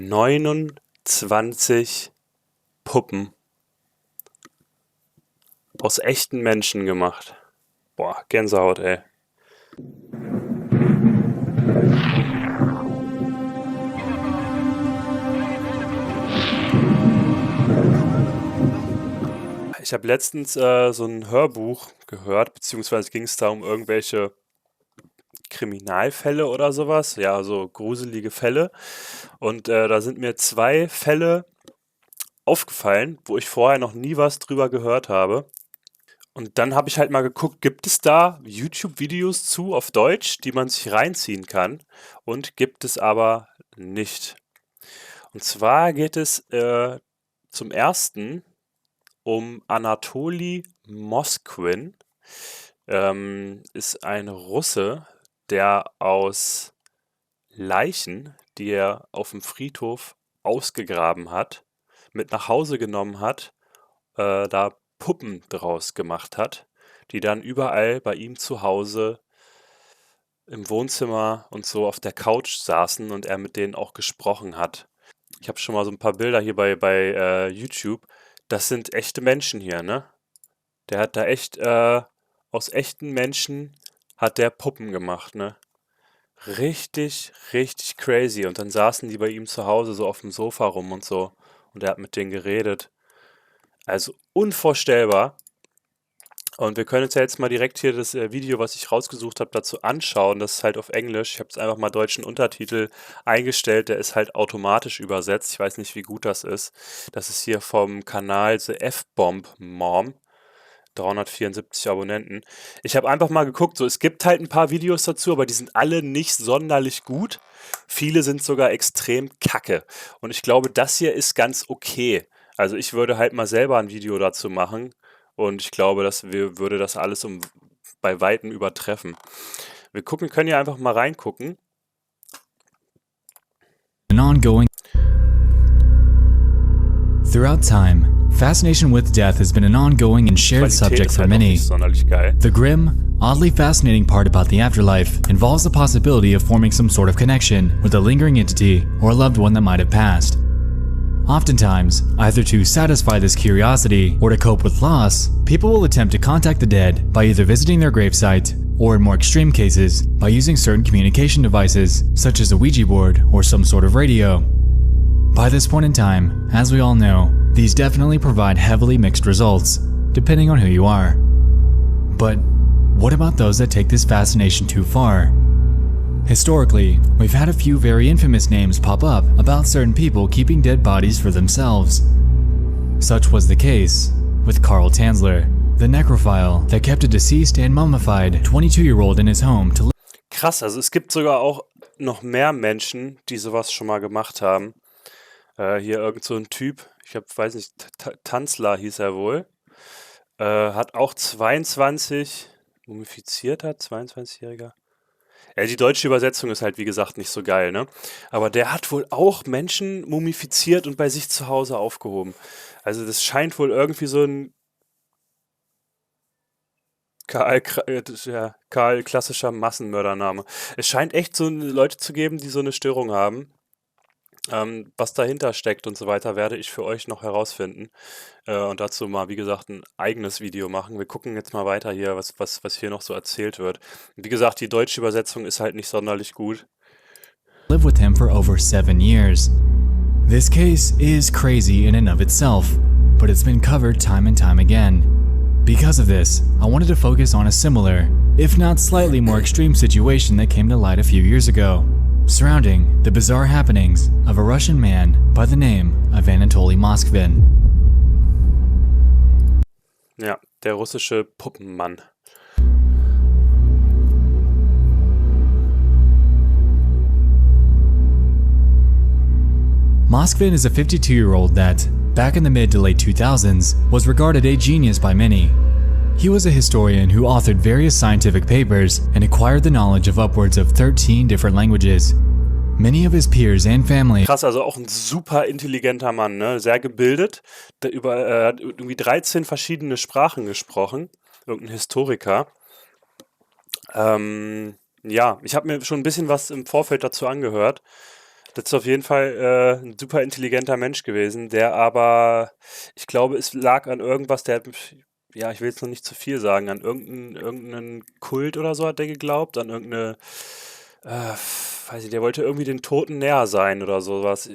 29 Puppen aus echten Menschen gemacht. Boah, Gänsehaut, ey. Ich habe letztens so ein Hörbuch gehört, beziehungsweise ging es da um irgendwelche Kriminalfälle oder sowas. Ja, so gruselige Fälle. Und da sind mir 2 Fälle aufgefallen, wo ich vorher noch nie was drüber gehört habe. Und dann habe ich halt mal geguckt, gibt es da YouTube-Videos zu auf Deutsch, die man sich reinziehen kann? Und gibt es aber nicht. Und zwar geht es zum ersten um Anatoly Moskvin. Ist ein Russe, der aus Leichen, die er auf dem Friedhof ausgegraben hat, mit nach Hause genommen hat, da Puppen draus gemacht hat, die dann überall bei ihm zu Hause im Wohnzimmer und so auf der Couch saßen und er mit denen auch gesprochen hat. Ich habe schon mal so ein paar Bilder hier bei YouTube. Das sind echte Menschen hier, ne? Der hat da echt, aus echten Menschen hat der Puppen gemacht, ne? Richtig, richtig crazy. Und dann saßen die bei ihm zu Hause so auf dem Sofa rum und so. Und er hat mit denen geredet. Also unvorstellbar. Und wir können uns ja jetzt mal direkt hier das Video, was ich rausgesucht habe, dazu anschauen. Das ist halt auf Englisch. Ich habe jetzt einfach mal deutschen Untertitel eingestellt. Der ist halt automatisch übersetzt. Ich weiß nicht, wie gut das ist. Das ist hier vom Kanal The F-Bomb Mom. 374 Abonnenten. Ich habe einfach mal geguckt, so es gibt halt ein paar Videos dazu, aber die sind alle nicht sonderlich gut. Viele sind sogar extrem kacke. Und ich glaube, das hier ist ganz okay. Also ich würde halt mal selber ein Video dazu machen und ich glaube, würde das alles bei Weitem übertreffen. Wir können ja einfach mal reingucken. An ongoing. Throughout time, fascination with death has been an ongoing and shared subject for many. The grim, oddly fascinating part about the afterlife involves the possibility of forming some sort of connection with a lingering entity or a loved one that might have passed. Oftentimes, either to satisfy this curiosity or to cope with loss, people will attempt to contact the dead by either visiting their gravesite or, in more extreme cases, by using certain communication devices such as a Ouija board or some sort of radio. By this point in time, as we all know, these definitely provide heavily mixed results, depending on who you are. But what about those that take this fascination too far? Historically, we've had a few very infamous names pop up about certain people keeping dead bodies for themselves. Such was the case with Carl Tanzler, the necrophile that kept a deceased and mummified 22-year-old in his home to live. Krass, also es gibt sogar auch noch mehr Menschen, die sowas schon mal gemacht haben. Hier irgend so ein Typ, weiß nicht, Tanzler hieß er wohl, hat auch 22 mumifiziert, 22-Jähriger. Ja, die deutsche Übersetzung ist halt, wie gesagt, nicht so geil, ne? Aber der hat wohl auch Menschen mumifiziert und bei sich zu Hause aufgehoben. Also das scheint wohl irgendwie so ein Karl klassischer Massenmördername. Es scheint echt so Leute zu geben, die so eine Störung haben. Was dahinter steckt und so weiter, werde ich für euch noch herausfinden. Und dazu mal, wie gesagt, ein eigenes Video machen. Wir gucken jetzt mal weiter hier, was hier noch so erzählt wird. Wie gesagt, die deutsche Übersetzung ist halt nicht sonderlich gut. Live with him for over 7 years. This case is crazy in and of itself, but it's been covered time and time again. Because of this, I wanted to focus on a similar, if not slightly more extreme situation that came to light a few years ago, surrounding the bizarre happenings of a Russian man by the name of Anatoly Moskvin. Ja, der russische Puppenmann. Moskvin is a 52-year-old that, back in the mid to late 2000s, was regarded a genius by many. He was a historian who authored various scientific papers and acquired the knowledge of upwards of 13 different languages. Many of his peers and family. Krass, also auch ein super intelligenter Mann, ne? Sehr gebildet. Hat irgendwie 13 verschiedene Sprachen gesprochen. Irgendein Historiker. Ja, ich habe mir schon ein bisschen was im Vorfeld dazu angehört. Das ist auf jeden Fall ein super intelligenter Mensch gewesen, der aber, ich glaube, es lag an irgendwas, ja, ich will jetzt noch nicht zu viel sagen, an irgendeinen Kult oder so hat der geglaubt, an weiß ich, der wollte irgendwie den Toten näher sein oder sowas.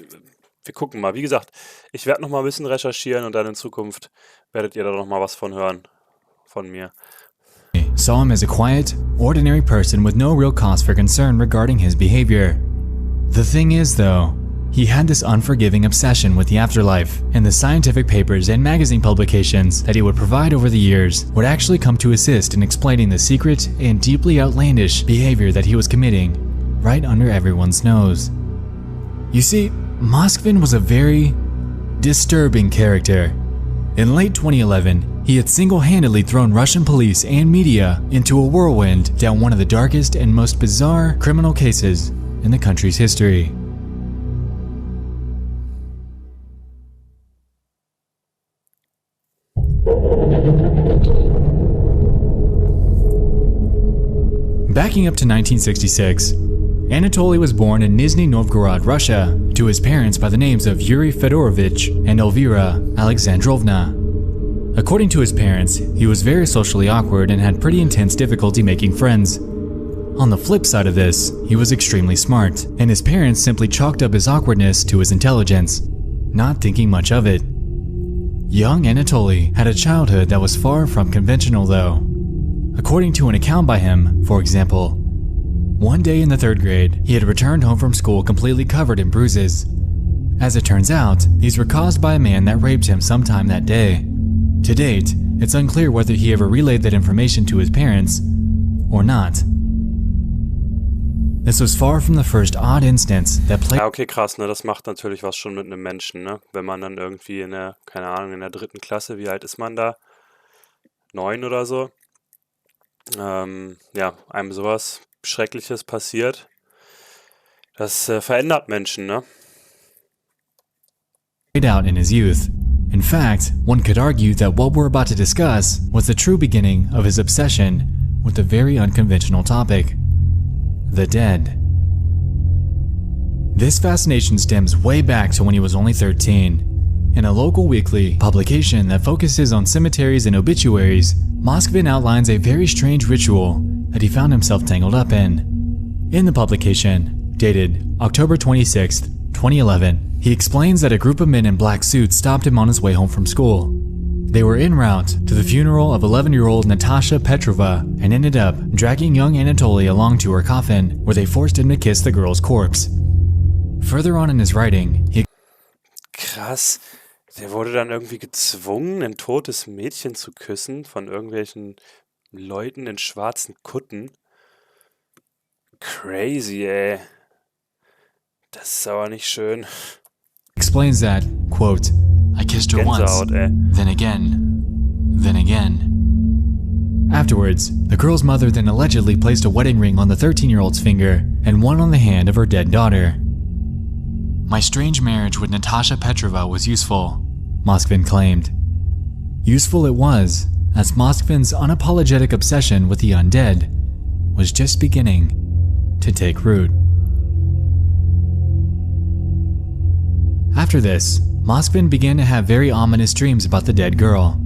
Wir gucken mal. Wie gesagt, ich werde noch mal ein bisschen recherchieren und dann in Zukunft werdet ihr da noch mal was von hören, von mir. Saw him as a quiet, ordinary person with no real cause for concern regarding his behavior. The thing is, though, he had this unforgiving obsession with the afterlife, and the scientific papers and magazine publications that he would provide over the years would actually come to assist in explaining the secret and deeply outlandish behavior that he was committing right under everyone's nose. You see, Moskvin was a very disturbing character. In late 2011, he had single-handedly thrown Russian police and media into a whirlwind down one of the darkest and most bizarre criminal cases in the country's history. Backing up to 1966, Anatoly was born in Nizhny Novgorod, Russia, to his parents by the names of Yuri Fedorovich and Elvira Alexandrovna. According to his parents, he was very socially awkward and had pretty intense difficulty making friends. On the flip side of this, he was extremely smart, and his parents simply chalked up his awkwardness to his intelligence, not thinking much of it. Young Anatoly had a childhood that was far from conventional though. According to an account by him, for example, one day in the 3rd grade, he had returned home from school completely covered in bruises. As it turns out, these were caused by a man that raped him sometime that day. To date, it's unclear whether he ever relayed that information to his parents or not. This was far from the first odd instance that played. Ja, okay, krass, ne? Das macht natürlich was schon mit einem Menschen, ne? Wenn man dann irgendwie keine Ahnung, in der 3. Klasse, wie alt ist man da? 9 oder so? Ja, einem sowas Schreckliches passiert. Das verändert Menschen, ne? Out in his youth. In fact, one could argue that what we're about to discuss was the true beginning of his obsession with a very unconventional topic: the dead. This fascination stems way back to when he was only 13. In a local weekly publication that focuses on cemeteries and obituaries, Moskvin outlines a very strange ritual that he found himself tangled up in. In the publication, dated October 26, 2011, he explains that a group of men in black suits stopped him on his way home from school. They were en route to the funeral of 11-year-old Natasha Petrova and ended up dragging young Anatoly along to her coffin, where they forced him to kiss the girl's corpse. Further on in his writing, he Krass. Der wurde dann irgendwie gezwungen, ein totes Mädchen zu küssen von irgendwelchen Leuten in schwarzen Kutten. Crazy, ey. Das ist aber nicht schön. explains that, quote, I kissed her once, Gänsehaut, ey. then again. Afterwards, the girl's mother then allegedly placed a wedding ring on the 13-year-old's finger and one on the hand of her dead daughter. My strange marriage with Natasha Petrova was useful, Moskvin claimed. Useful it was, as Moskvin's unapologetic obsession with the undead was just beginning to take root. After this, Moskvin began to have very ominous dreams about the dead girl.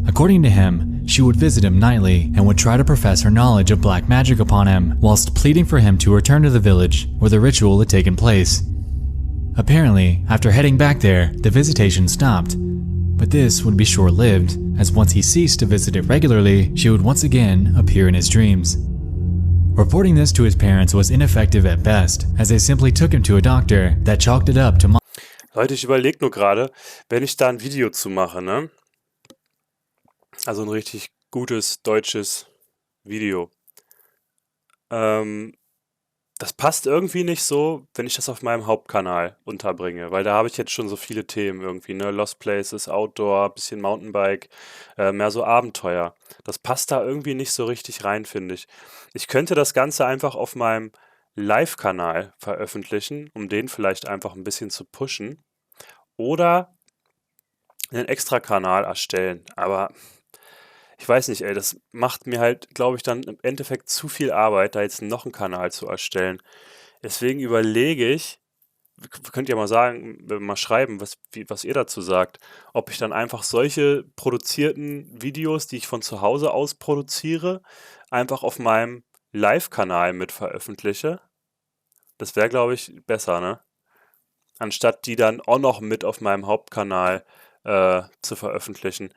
According to him, she would visit him nightly and would try to profess her knowledge of black magic upon him, whilst pleading for him to return to the village where the ritual had taken place. Apparently, after heading back there, the visitation stopped, but this would be short-lived, as once he ceased to visit it regularly, she would once again appear in his dreams. Reporting this to his parents was ineffective at best, as they simply took him to a doctor that chalked it up to Leute, ich überlege nur gerade, wenn ich da ein Video zu mache, ne? Also ein richtig gutes deutsches Video. Das passt irgendwie nicht so, wenn ich das auf meinem Hauptkanal unterbringe, weil da habe ich jetzt schon so viele Themen irgendwie, ne? Lost Places, Outdoor, bisschen Mountainbike, mehr so Abenteuer. Das passt da irgendwie nicht so richtig rein, finde ich. Ich könnte das Ganze einfach auf meinem Live-Kanal veröffentlichen, um den vielleicht einfach ein bisschen zu pushen. Oder einen Extra-Kanal erstellen. Aber ich weiß nicht, ey, das macht mir halt, glaube ich, dann im Endeffekt zu viel Arbeit, da jetzt noch einen Kanal zu erstellen. Deswegen überlege ich, könnt ihr mal sagen, mal schreiben, was ihr dazu sagt. Ob ich dann einfach solche produzierten Videos, die ich von zu Hause aus produziere, einfach auf meinem Live-Kanal mit veröffentliche. Das wäre, glaube ich, besser, ne? Anstatt die dann auch noch mit auf meinem Hauptkanal zu veröffentlichen.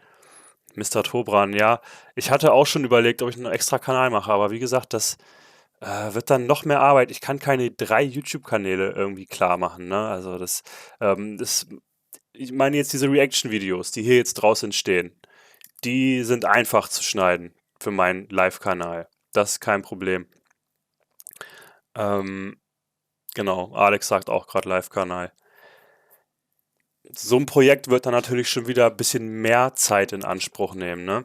Mr. Tobran, ja. Ich hatte auch schon überlegt, ob ich einen extra Kanal mache, aber wie gesagt, das wird dann noch mehr Arbeit. Ich kann keine 3 YouTube-Kanäle irgendwie klar machen, ne? Also ich meine jetzt diese Reaction-Videos, die hier jetzt draus entstehen, die sind einfach zu schneiden für meinen Live-Kanal. Das ist kein Problem. Genau, Alex sagt auch gerade Live-Kanal. So ein Projekt wird dann natürlich schon wieder ein bisschen mehr Zeit in Anspruch nehmen, ne?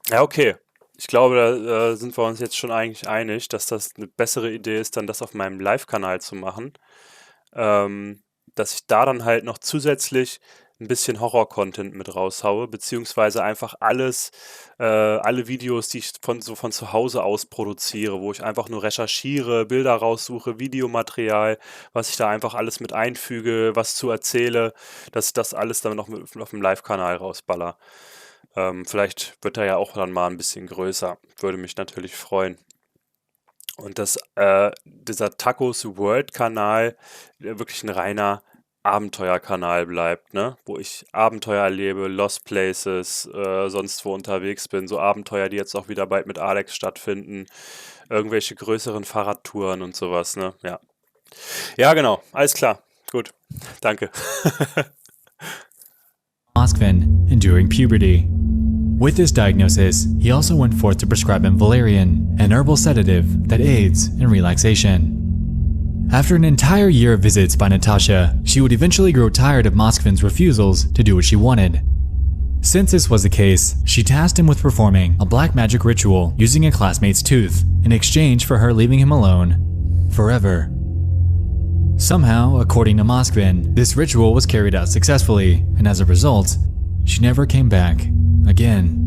Ja, okay. Ich glaube, da sind wir uns jetzt schon eigentlich einig, dass das eine bessere Idee ist, dann das auf meinem Live-Kanal zu machen. Dass ich da dann halt noch zusätzlich ein bisschen Horror-Content mit raushaue, beziehungsweise einfach alle Videos, die ich von zu Hause aus produziere, wo ich einfach nur recherchiere, Bilder raussuche, Videomaterial, was ich da einfach alles mit einfüge, was zu erzähle, dass ich das alles dann noch auf dem Live-Kanal rausballer. Vielleicht wird er ja auch dann mal ein bisschen größer. Würde mich natürlich freuen. Und dieser Taccos World-Kanal wirklich ein reiner Abenteuerkanal bleibt, ne? Wo ich Abenteuer erlebe, Lost Places, sonst wo unterwegs bin. So Abenteuer, die jetzt auch wieder bald mit Alex stattfinden. Irgendwelche größeren Fahrradtouren und sowas, ne? Ja. Ja, genau. Alles klar. Gut. Danke. Moskvin, enduring puberty. With this diagnosis, he also went forth to prescribe him valerian, an herbal sedative that aids in relaxation. After an entire year of visits by Natasha, she would eventually grow tired of Moskvin's refusals to do what she wanted. Since this was the case, she tasked him with performing a black magic ritual using a classmate's tooth in exchange for her leaving him alone forever. Somehow, according to Moskvin, this ritual was carried out successfully, and as a result, she never came back again.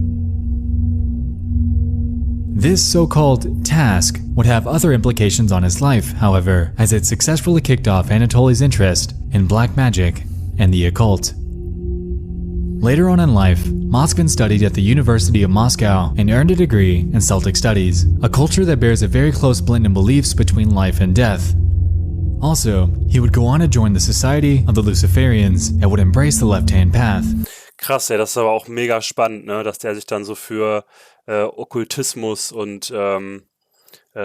This so-called task would have other implications on his life, however, as it successfully kicked off Anatoly's interest in black magic and the occult. Later on in life, Moskvin studied at the University of Moscow and earned a degree in Celtic studies, a culture that bears a very close blend in beliefs between life and death. Also, he would go on to join the Society of the Luciferians and would embrace the left-hand path. Krass, ja, das ist aber auch mega spannend, ne? Dass der sich dann so für Okkultismus und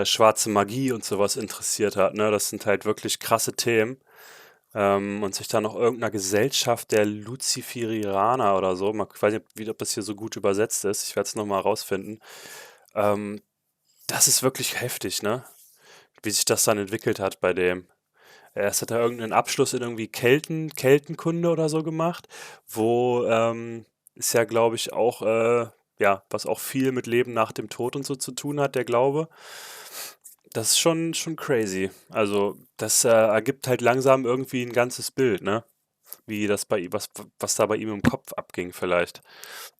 schwarze Magie und sowas interessiert hat, ne? Das sind halt wirklich krasse Themen. Und sich dann noch irgendeiner Gesellschaft der Luziferianer oder so, ich weiß nicht, ob das hier so gut übersetzt ist, ich werde es nochmal rausfinden. Das ist wirklich heftig, ne? Wie sich das dann entwickelt hat bei dem. Erst hat er irgendeinen Abschluss in irgendwie Keltenkunde oder so gemacht, wo ist ja, glaube ich, auch, was auch viel mit Leben nach dem Tod und so zu tun hat, der Glaube. Das ist schon crazy. Also, das ergibt halt langsam irgendwie ein ganzes Bild, ne? Wie das bei ihm, was da bei ihm im Kopf abging, vielleicht.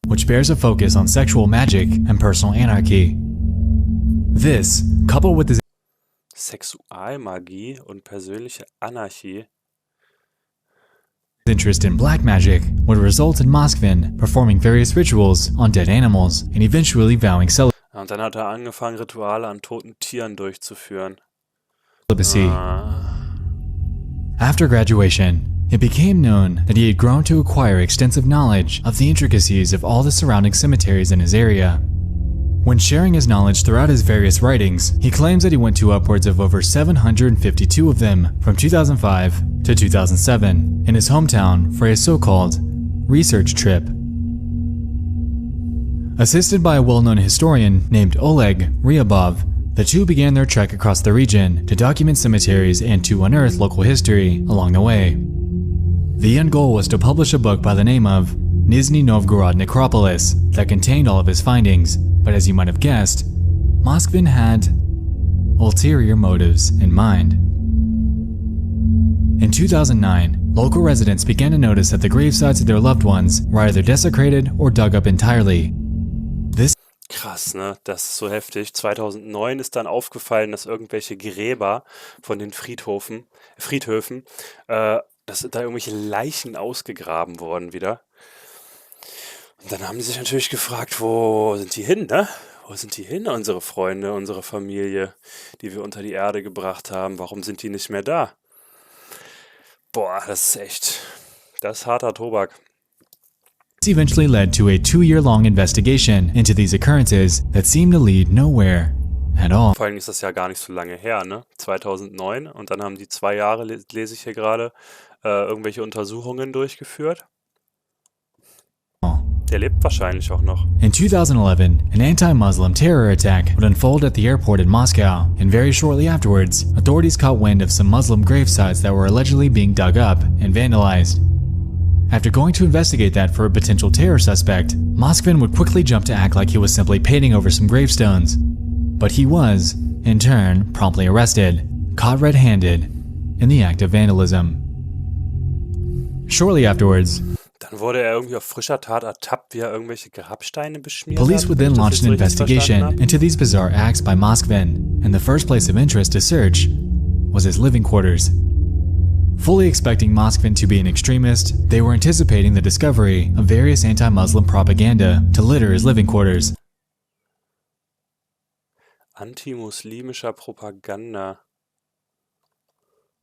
Which bears a focus on sexual magic and personal anarchy. This, coupled with his Sexualmagie und persönliche Anarchie. interest in black magic would result in Moskvin performing various rituals on dead animals and eventually vowing Und dann hat er angefangen, Rituale an toten Tieren durchzuführen. celibacy. After graduation, it became known that he had grown to acquire extensive knowledge of the intricacies of all the surrounding cemeteries in his area. When sharing his knowledge throughout his various writings, he claims that he went to upwards of over 752 of them from 2005 to 2007 in his hometown for a so-called research trip. Assisted by a well-known historian named Oleg Ryabov, the two began their trek across the region to document cemeteries and to unearth local history along the way. The end goal was to publish a book by the name of Nizhny Novgorod Necropolis that contained all of his findings, but as you might have guessed, Moskvin had ulterior motives in mind. In 2009, local residents began to notice that the gravesites of their loved ones were either desecrated or dug up entirely. Krass, ne? Das ist so heftig. 2009 ist dann aufgefallen, dass irgendwelche Gräber von den Friedhöfen, dass da irgendwelche Leichen ausgegraben wurden wieder. Und dann haben die sich natürlich gefragt, wo sind die hin, ne? Wo sind die hin, unsere Freunde, unsere Familie, die wir unter die Erde gebracht haben? Warum sind die nicht mehr da? Boah, das ist harter Tobak. This eventually led to a 2-year-long investigation into these occurrences that seemed to lead nowhere at all. Vor allem ist das ja gar nicht so lange her, ne? 2009, und dann haben die 2 Jahre, lese ich hier gerade, irgendwelche Untersuchungen durchgeführt. Der lebt wahrscheinlich auch noch. In 2011, an anti-Muslim terror attack would unfold at the airport in Moscow, and very shortly afterwards, authorities caught wind of some Muslim gravesites that were allegedly being dug up and vandalized. After going to investigate that for a potential terror suspect, Moskvin would quickly jump to act like he was simply painting over some gravestones. But he was, in turn, promptly arrested, caught red-handed in the act of vandalism. Shortly afterwards, dann wurde er irgendwie auf frischer Tat ertappt, wie er irgendwelche Grabsteine beschmiert police would then launch an investigation into these bizarre acts by Moskvin, and the first place of interest to search was his living quarters. Fully expecting Moskvin to be an extremist, they were anticipating the discovery of various anti-Muslim propaganda to litter his living quarters. Antimuslimischer Propaganda.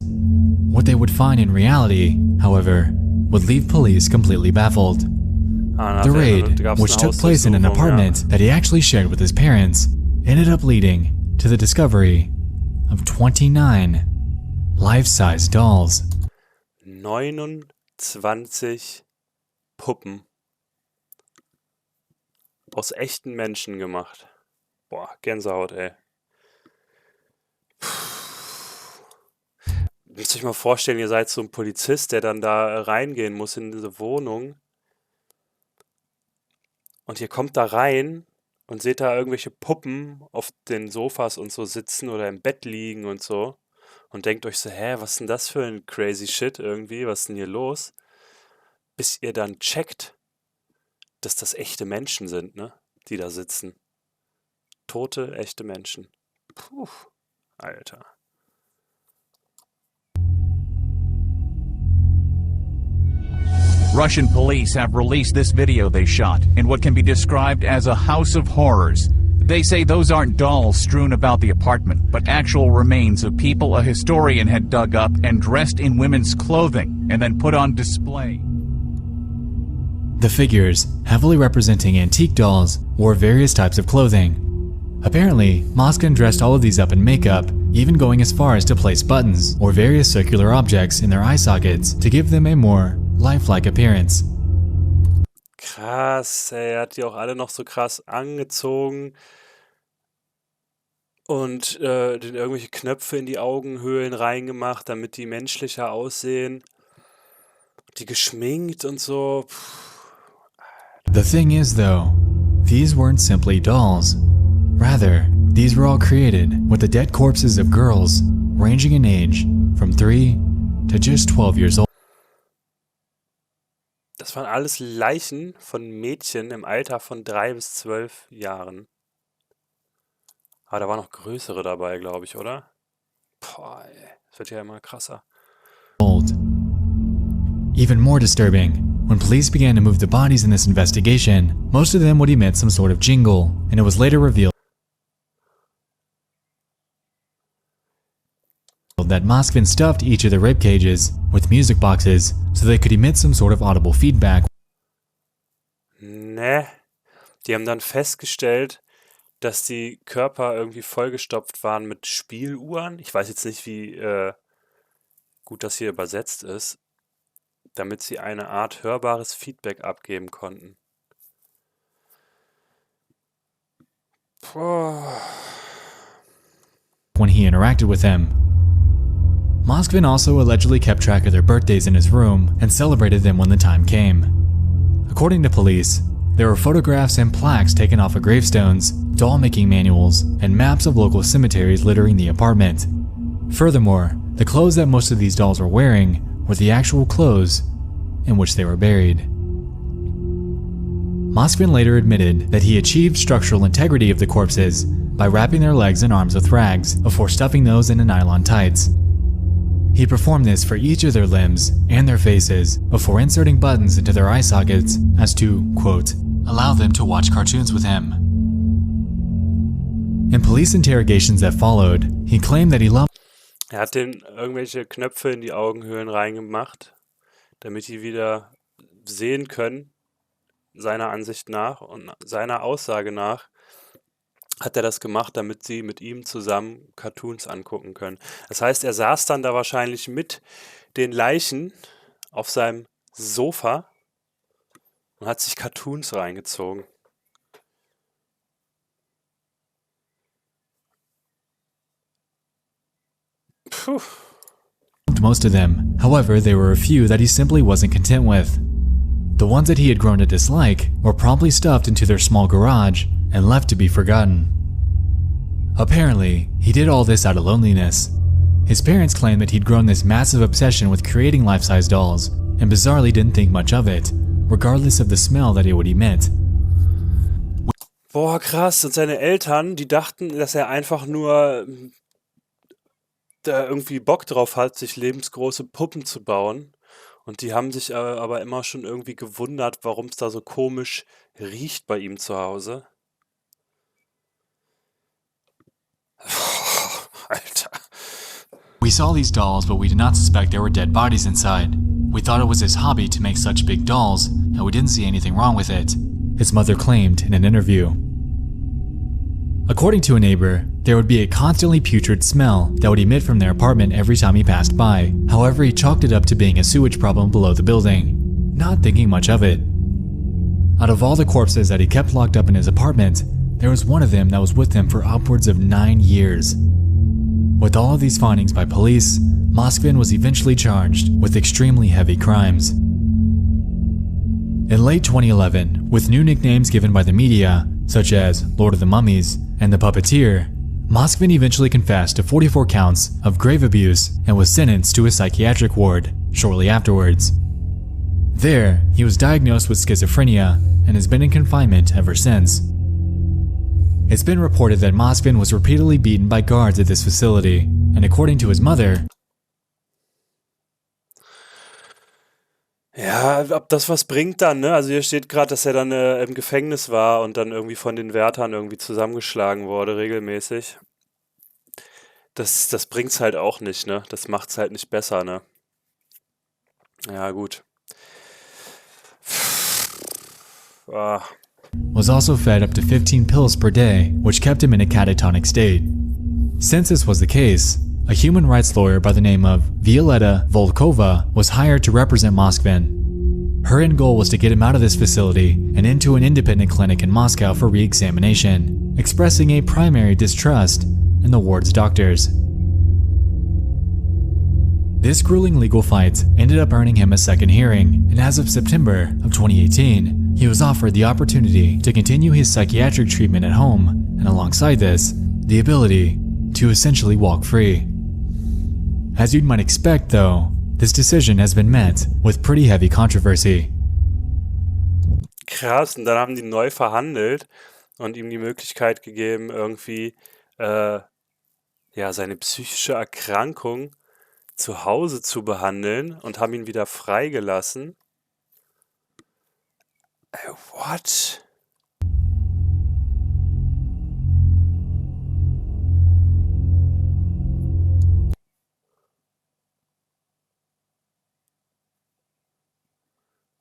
What they would find in reality, however, would leave police completely baffled. The raid, which took place in an apartment that he actually shared with his parents, ended up leading to the discovery of 29 life-size dolls. 29 Puppen. Aus echten Menschen gemacht. Boah, Gänsehaut, ey. Müsst ihr euch mal vorstellen, ihr seid so ein Polizist, der dann da reingehen muss in diese Wohnung. Und ihr kommt da rein und seht da irgendwelche Puppen auf den Sofas und so sitzen oder im Bett liegen und so. Und denkt euch so, was ist denn das für ein crazy shit irgendwie? Was ist denn hier los? Bis ihr dann checkt, dass das echte Menschen sind, ne? Die da sitzen. Tote, echte Menschen. Puh, Alter. Russian police have released this video they shot in what can be described as a house of horrors. They say those aren't dolls strewn about the apartment, but actual remains of people a historian had dug up and dressed in women's clothing and then put on display. The figures, heavily representing antique dolls, wore various types of clothing. Apparently, Moskvin dressed all of these up in makeup, even going as far as to place buttons or various circular objects in their eye sockets to give them a more lifelike appearance. Krass, er hat die auch alle noch so krass angezogen und den irgendwelche Knöpfe in die Augenhöhlen reingemacht, damit die menschlicher aussehen. Die geschminkt und so. The thing is though, these weren't simply dolls. Rather, these were all created with the dead corpses of girls ranging in age from 3 to just 12 years old. Das waren alles Leichen von Mädchen im Alter von 3 bis 12 Jahren. Aber da waren noch größere dabei, glaube ich, oder? Boah, ey. Das wird ja immer krasser. Even more disturbing, when police began to move the bodies in this investigation, most of them would emit some sort of jingle, and it was later revealed that Moskvin stuffed each of the rib cages with music boxes so they could emit some sort of audible feedback. Ne, die haben dann festgestellt, dass die Körper irgendwie vollgestopft waren mit Spieluhren. Ich weiß jetzt nicht, wie gut das hier übersetzt ist, damit sie eine Art hörbares Feedback abgeben konnten. When he interacted with them. Moskvin also allegedly kept track of their birthdays in his room and celebrated them when the time came. According to police, there were photographs and plaques taken off of gravestones, doll-making manuals, and maps of local cemeteries littering the apartment. Furthermore, the clothes that most of these dolls were wearing were the actual clothes in which they were buried. Moskvin later admitted that he achieved structural integrity of the corpses by wrapping their legs and arms with rags before stuffing those into nylon tights. He performed this for each of their limbs and their faces before inserting buttons into their eye sockets as to, quote, allow them to watch cartoons with him. In police interrogations that followed, he claimed that he loved. Hat den irgendwelche Knöpfe in die Augenhöhlen reingemacht, damit die wieder sehen können, seiner Ansicht nach und seiner Aussage nach, hat er das gemacht, damit sie mit ihm zusammen Cartoons angucken können. Das heißt, er saß dann da wahrscheinlich mit den Leichen auf seinem Sofa und hat sich Cartoons reingezogen. Puh. Most of them. However, there were a few that he simply wasn't content with. The ones that he had grown to dislike were promptly stuffed into their small garage and left to be forgotten. Apparently, he did all this out of loneliness. His parents claimed that he'd grown this massive obsession with creating life-size dolls, and bizarrely didn't think much of it, regardless of the smell that it would emit. Boah, krass. Und seine Eltern, die dachten, dass er einfach nur da irgendwie Bock drauf hat, sich lebensgroße Puppen zu bauen. Und die haben sich aber immer schon irgendwie gewundert, warum es da so komisch riecht bei ihm zu Hause. Alter. We saw these dolls, but we did not suspect there were dead bodies inside. We thought it was his hobby to make such big dolls, and we didn't see anything wrong with it, his mother claimed in an interview. According to a neighbor, there would be a constantly putrid smell that would emit from their apartment every time he passed by. However, he chalked it up to being a sewage problem below the building, not thinking much of it. Out of all the corpses that he kept locked up in his apartment, there was one of them that was with him for upwards of 9 years. With all of these findings by police, Moskvin was eventually charged with extremely heavy crimes. In late 2011, with new nicknames given by the media, such as Lord of the Mummies and the Puppeteer, Moskvin eventually confessed to 44 counts of grave abuse and was sentenced to a psychiatric ward shortly afterwards. There, he was diagnosed with schizophrenia and has been in confinement ever since. It's been reported that Moskvin was repeatedly beaten by guards at this facility, and according to his mother, ja, ob das was bringt dann, ne? Also hier steht gerade, dass er dann im Gefängnis war und dann irgendwie von den Wärtern irgendwie zusammengeschlagen wurde, regelmäßig. Das bringt's halt auch nicht, ne? Das macht's halt nicht besser, ne? Ja, gut. Ah. Was also fed up to 15 pills per day, which kept him in a catatonic state. Since this was the case, a human rights lawyer by the name of Violeta Volkova was hired to represent Moskvin. Her end goal was to get him out of this facility and into an independent clinic in Moscow for re-examination, expressing a primary distrust in the ward's doctors. This grueling legal fight ended up earning him a second hearing, and as of September of 2018, he was offered the opportunity to continue his psychiatric treatment at home, and alongside this, the ability to essentially walk free. As you might expect though, this decision has been met with pretty heavy controversy. Krass, und dann haben die neu verhandelt und ihm die Möglichkeit gegeben, irgendwie seine psychische Erkrankung zu Hause zu behandeln und haben ihn wieder freigelassen. What?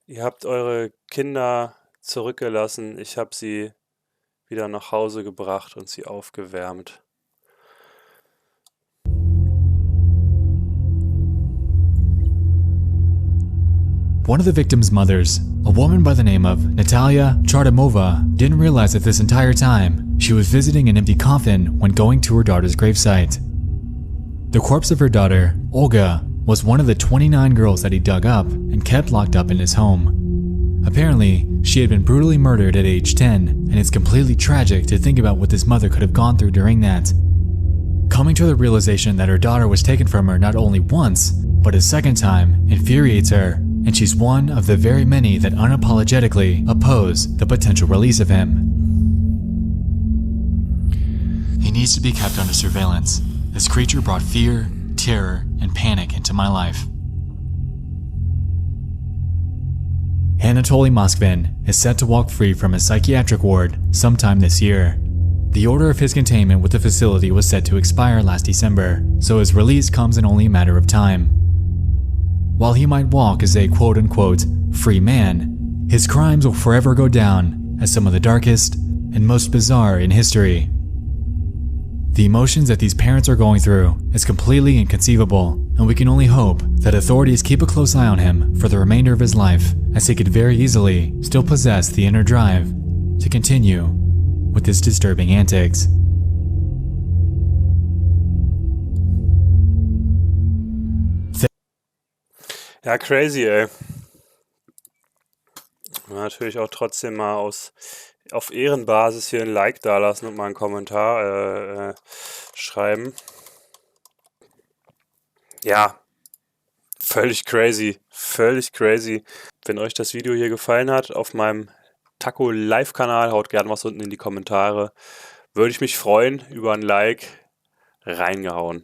Ihr habt eure Kinder zurückgelassen, ich habe sie wieder nach Hause gebracht und sie aufgewärmt. One of the victim's mothers, a woman by the name of Natalia Chardamova, didn't realize that this entire time she was visiting an empty coffin when going to her daughter's gravesite. The corpse of her daughter, Olga, was one of the 29 girls that he dug up and kept locked up in his home. Apparently, she had been brutally murdered at age 10, and it's completely tragic to think about what this mother could have gone through during that. Coming to the realization that her daughter was taken from her not only once, but a second time infuriates her, and she's one of the very many that unapologetically oppose the potential release of him. He needs to be kept under surveillance. This creature brought fear, terror, and panic into my life. Anatoly Moskvin is set to walk free from his psychiatric ward sometime this year. The order of his containment with the facility was set to expire last December, so his release comes in only a matter of time. While he might walk as a quote-unquote free man, his crimes will forever go down as some of the darkest and most bizarre in history. The emotions that these parents are going through is completely inconceivable, and we can only hope that authorities keep a close eye on him for the remainder of his life, as he could very easily still possess the inner drive to continue with his disturbing antics. Ja, crazy, ey. Natürlich auch trotzdem mal auf Ehrenbasis hier ein Like dalassen und mal einen Kommentar schreiben. Ja, völlig crazy, völlig crazy. Wenn euch das Video hier gefallen hat, auf meinem Tacco Live-Kanal, haut gerne was unten in die Kommentare. Würde ich mich freuen über ein Like. Reingehauen.